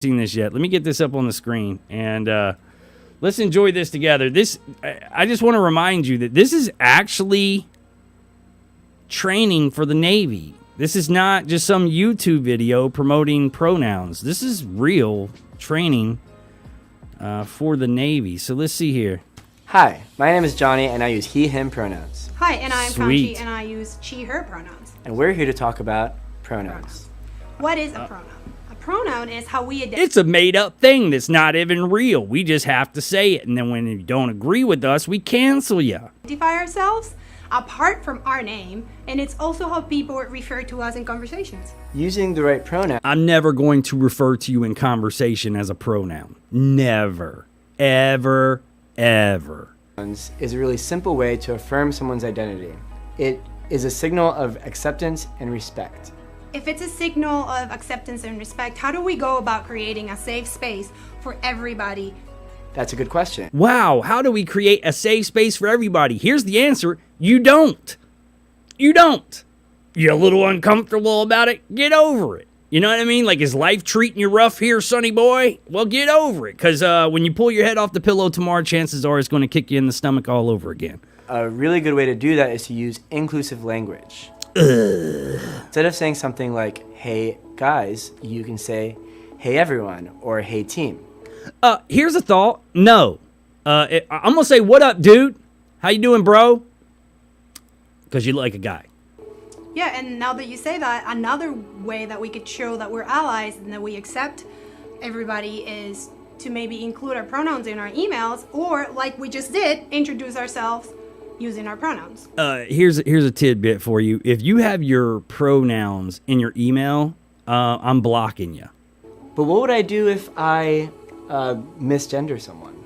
seen this yet. Let me get this up on the screen, and let's enjoy this together. I just want to remind you that this is actually training for the Navy. This is not just some YouTube video promoting pronouns. This is real training for the Navy. So let's see here. Hi, my name is Johnny, and I use he, him pronouns. Hi, and I'm Sweet. Fauci, and I use she, her pronouns. And we're here to talk about pronouns. What is a pronoun? A pronoun is how we identify. It's a made-up thing that's not even real. We just have to say it, and then when you don't agree with us, we cancel you. Identify ourselves apart from our name, and it's also how people refer to us in conversations. Using the right pronoun I'm never going to refer to you in conversation as a pronoun. Never. Ever. Ever. is a really simple way to affirm someone's identity. It is a signal of acceptance and respect. If it's a signal of acceptance and respect, how do we go about creating a safe space for everybody? That's a good question. Wow, how do we create a safe space for everybody? Here's the answer. You don't. You don't. You're a little uncomfortable about it? Get over it. You know what I mean? Like, is life treating you rough here, sonny boy? Well, get over it, because when you pull your head off the pillow tomorrow, chances are it's going to kick you in the stomach all over again. A really good way to do that is to use inclusive language. Instead of saying something like, hey guys, you can say, hey everyone, or hey team. Here's a thought. No. I'm going to say, what up, dude? How you doing, bro? Because you look like a guy. Yeah, and now that you say that, another way that we could show that we're allies and that we accept everybody is to maybe include our pronouns in our emails, or like we just did, introduce ourselves using our pronouns. Here's a tidbit for you. If you have your pronouns in your email, I'm blocking you. But what would I do if I misgender someone?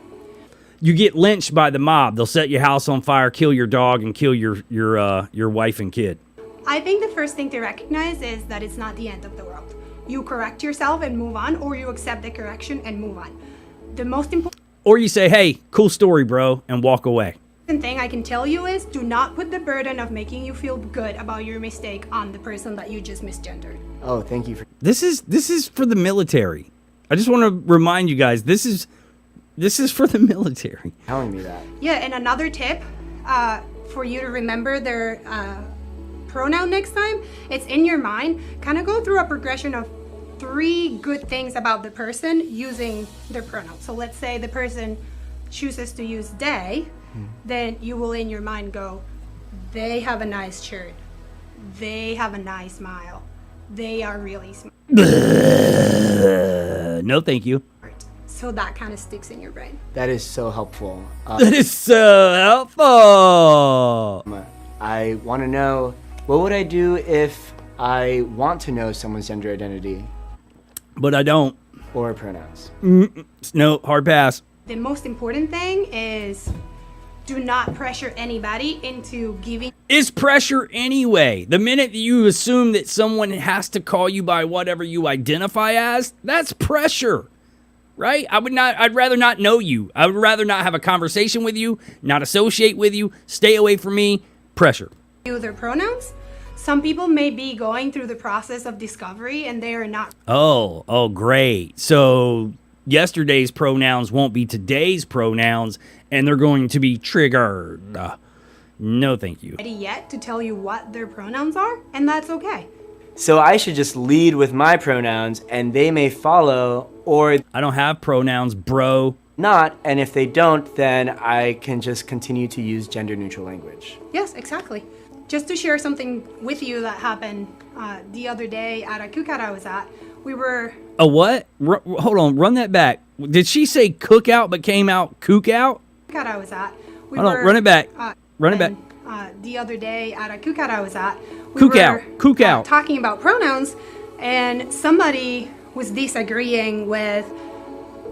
You get lynched by the mob. They'll set your house on fire, kill your dog, and kill your wife and kid. I think the first thing to recognize is that it's not the end of the world. You correct yourself and move on, or you accept the correction and move on. The most important Or you say, hey, cool story, bro, and walk away. thing I can tell you is do not put the burden of making you feel good about your mistake on the person that you just misgendered. Oh, thank you for... This is for the military. I just want to remind you guys, this is for the military. telling me that. Yeah, and another tip for you to remember their pronoun next time, it's in your mind. Kind of go through a progression of 3 good things about the person using their pronoun. So let's say the person chooses to use they, then you will in your mind go, they have a nice shirt, they have a nice smile, they are really smart. No, thank you. So that kind of sticks in your brain. That is so helpful. That is so helpful. I want to know, what would I do if I want to know someone's gender identity But I don't. or pronouns? No, hard pass. The most important thing is do not pressure anybody into giving. It's pressure anyway. The minute that you assume that someone has to call you by whatever you identify as, that's pressure. Right? I'd rather not know you. I would rather not have a conversation with you, not associate with you, stay away from me. Pressure. Their pronouns. Some people may be going through the process of discovery and they are not. Oh, great. So yesterday's pronouns won't be today's pronouns, and they're going to be triggered. No, thank you. Ready yet to tell you what their pronouns are, and that's okay. So I should just lead with my pronouns and they may follow or I don't have pronouns, bro. not, and if they don't, then I can just continue to use gender neutral language. Yes, exactly. Just to share something with you that happened the other day at a cookout I was at, we were. A what? Hold on, run that back. Did she say cookout but came out kook out? Cookout I was at. Hold on, run it back. Run it back. The other day at a cookout I was at, we Kook out. talking about pronouns, and somebody was disagreeing with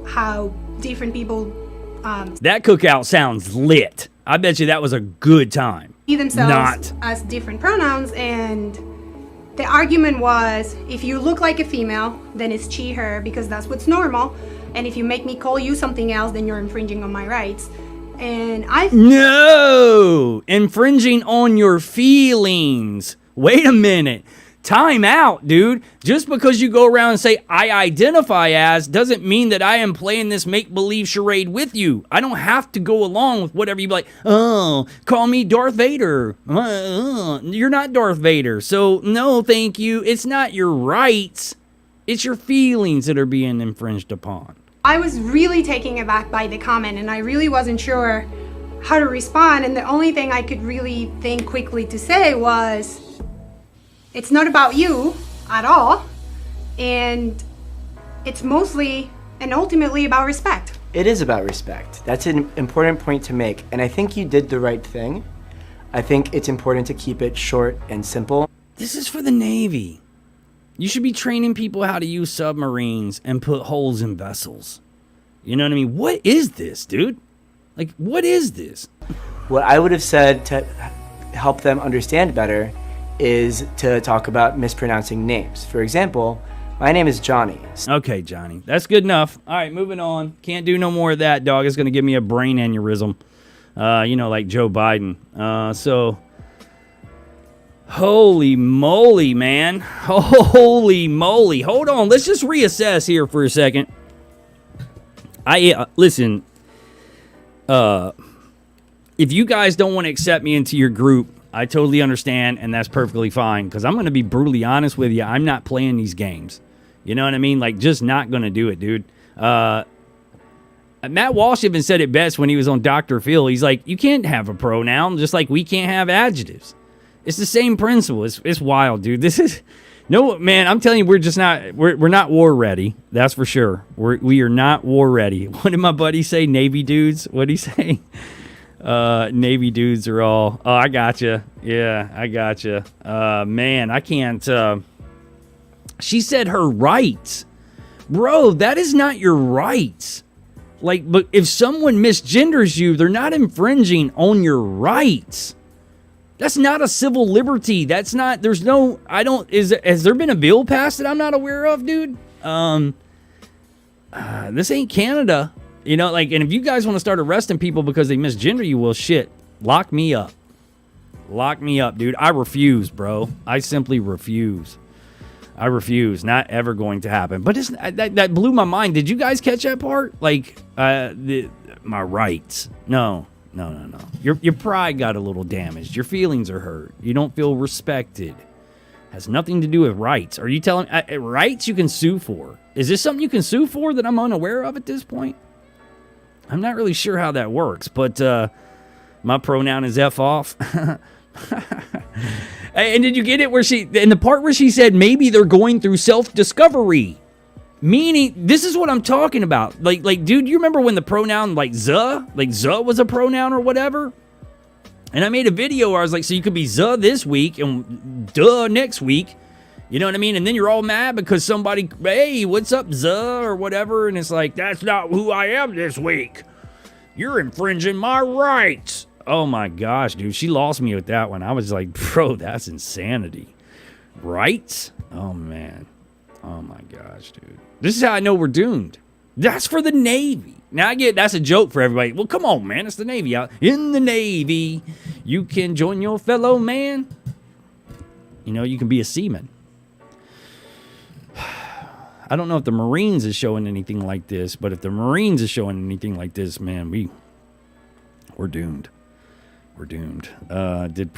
how different people That cookout sounds lit. I bet you that was a good time. see themselves Not. as different pronouns, and the argument was if you look like a female, then it's she, her, because that's what's normal, and if you make me call you something else, then you're infringing on my rights. And No! Infringing on your feelings. Wait a minute. Time out, dude. Just because you go around and say, I identify as, doesn't mean that I am playing this make-believe charade with you. I don't have to go along with whatever you be like, oh, call me Darth Vader. You're not Darth Vader. So, no, thank you. It's not your rights. It's your feelings that are being infringed upon. I was really taken aback by the comment, and I really wasn't sure how to respond. And the only thing I could really think quickly to say was, it's not about you at all, and it's mostly and ultimately about respect. It is about respect. That's an important point to make, and I think you did the right thing. I think it's important to keep it short and simple. This is for the Navy. You should be training people how to use submarines and put holes in vessels. You know what I mean? What is this, dude? Like, what is this? What I would have said to help them understand better is to talk about mispronouncing names. For example, my name is Johnny. Okay, Johnny. That's good enough. All right, moving on. Can't do no more of that, dog. It's going to give me a brain aneurysm. Like Joe Biden. Holy moly, man. Holy moly. Hold on. Let's just reassess here for a second. Listen. If you guys don't want to accept me into your group, I totally understand, and that's perfectly fine, because I'm going to be brutally honest with you. I'm not playing these games. You know what I mean? Like, just not going to do it, dude. Matt Walsh even said it best when he was on Dr. Phil. He's like, you can't have a pronoun, just like we can't have adjectives. It's the same principle. It's wild, dude. This is... No, man, I'm telling you, we're not war ready. That's for sure. We are not war ready. What did my buddy say? Navy dudes? What'd he say? Navy dudes are all, oh, I gotcha. Yeah, I gotcha. Man, I can't, she said her rights. Bro, that is not your rights. Like, but if someone misgenders you, they're not infringing on your rights. That's not a civil liberty. That's not, has there been a bill passed that I'm not aware of, dude? This ain't Canada. You know, like, and if you guys want to start arresting people because they misgender you, well, shit, lock me up. Lock me up, dude. I refuse, bro. I simply refuse. I refuse. Not ever going to happen. But that blew my mind. Did you guys catch that part? Like, my rights. No. Your pride got a little damaged. Your feelings are hurt. You don't feel respected. Has nothing to do with rights. Are you telling rights you can sue for? Is this something you can sue for that I'm unaware of at this point? I'm not really sure how that works, but my pronoun is F off. And did you get it in the part where she said maybe they're going through self-discovery? Meaning, this is what I'm talking about. Like, dude, you remember when the pronoun, zuh was a pronoun or whatever? And I made a video where I was like, so you could be zuh this week and duh next week. You know what I mean? And then you're all mad because somebody, hey, what's up, zuh, or whatever. And it's like, that's not who I am this week. You're infringing my rights. Oh, my gosh, dude. She lost me with that one. I was like, bro, that's insanity. Rights? Oh, man. Oh, my gosh, dude. This is how I know we're doomed. That's for the Navy. Now, I get that's a joke for everybody. Well, come on, man. It's the Navy. In the Navy, you can join your fellow man. You know, you can be a seaman. I don't know if the Marines is showing anything like this, but if the Marines is showing anything like this, man, we're doomed. We're doomed. Did